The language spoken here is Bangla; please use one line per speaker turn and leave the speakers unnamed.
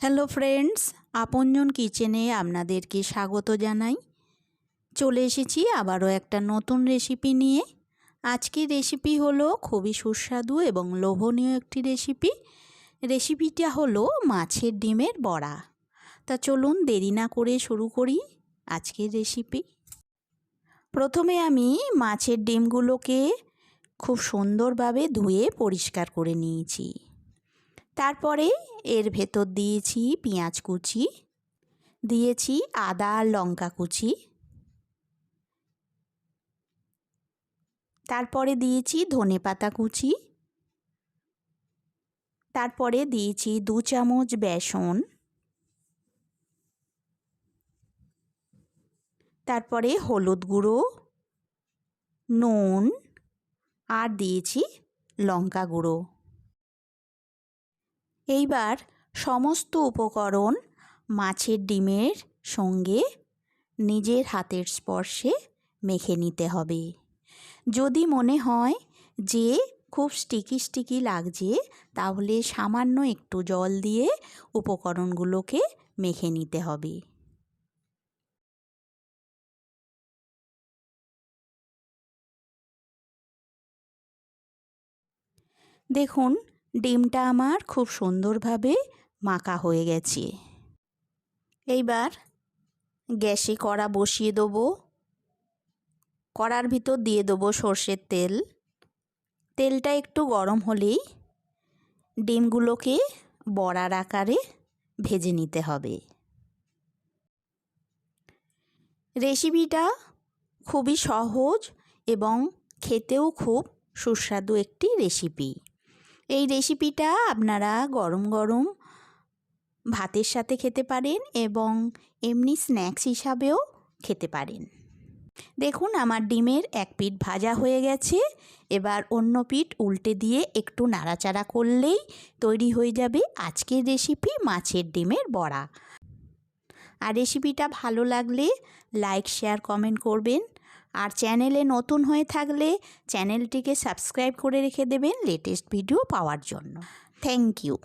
হ্যালো ফ্রেন্ডস, আপনজন কিচেনে আপনাদেরকে স্বাগত জানাই। চলে এসেছি আবারও একটা নতুন রেসিপি নিয়ে। আজকের রেসিপি হলো খুবই সুস্বাদু এবং লোভনীয় একটি রেসিপি। রেসিপিটা হলো মাছের ডিমের বড়া। তা চলুন দেরি না করে শুরু করি আজকের রেসিপি। প্রথমে আমি মাছের ডিমগুলোকে খুব সুন্দরভাবে ধুয়ে পরিষ্কার করে নিয়েছি। তারপরে এর ভেতর দিয়েছি পেঁয়াজ কুচি, দিয়েছি আদা আর লঙ্কা কুচি, তারপরে দিয়েছি ধনেপাতা কুচি, তারপরে দিয়েছি 2 চামচ বেসন, তারপরে হলুদ গুঁড়ো, নুন আর দিয়েছি লঙ্কা গুঁড়ো। এইবার সমস্ত উপকরণ মাছের ডিমের সঙ্গে নিজের হাতের স্পর্শে মেখে নিতে হবে। যদি মনে হয় যে খুব স্টিকি লাগছে, তাহলে সামান্য একটু জল দিয়ে উপকরণগুলোকে মেখে নিতে হবে। দেখুন, ডিমটা আমার খুব সুন্দরভাবে মাখা হয়ে গেছে। এইবার গ্যাসে কড়া বসিয়ে দেবো। কড়ার ভিতর দিয়ে দেবো সর্ষের তেল। তেলটা একটু গরম হলেই ডিমগুলোকে বড়ার আকারে ভেজে নিতে হবে। রেসিপিটা খুবই সহজ এবং খেতেও খুব সুস্বাদু একটি রেসিপি। এই রেসিপিটা আপনারা গরম গরম ভাতের সাথে খেতে পারেন এবং এমনি স্ন্যাক্স হিসাবেও খেতে পারেন। দেখুন, আমার ডিমের এক পিঠ ভাজা হয়ে গেছে। এবার অন্য পিঠ উল্টে দিয়ে একটু নাড়াচাড়া করলেই তৈরি হয়ে যাবে আজকের রেসিপি মাছের ডিমের বড়া। আর রেসিপিটা ভালো লাগলে লাইক, শেয়ার, কমেন্ট করবেন। আর চ্যানেলে নতুন হয়ে থাকলে চ্যানেলটিকে সাবস্ক্রাইব করে রেখে দেবেন লেটেস্ট ভিডিও পাওয়ার জন্য। Thank you.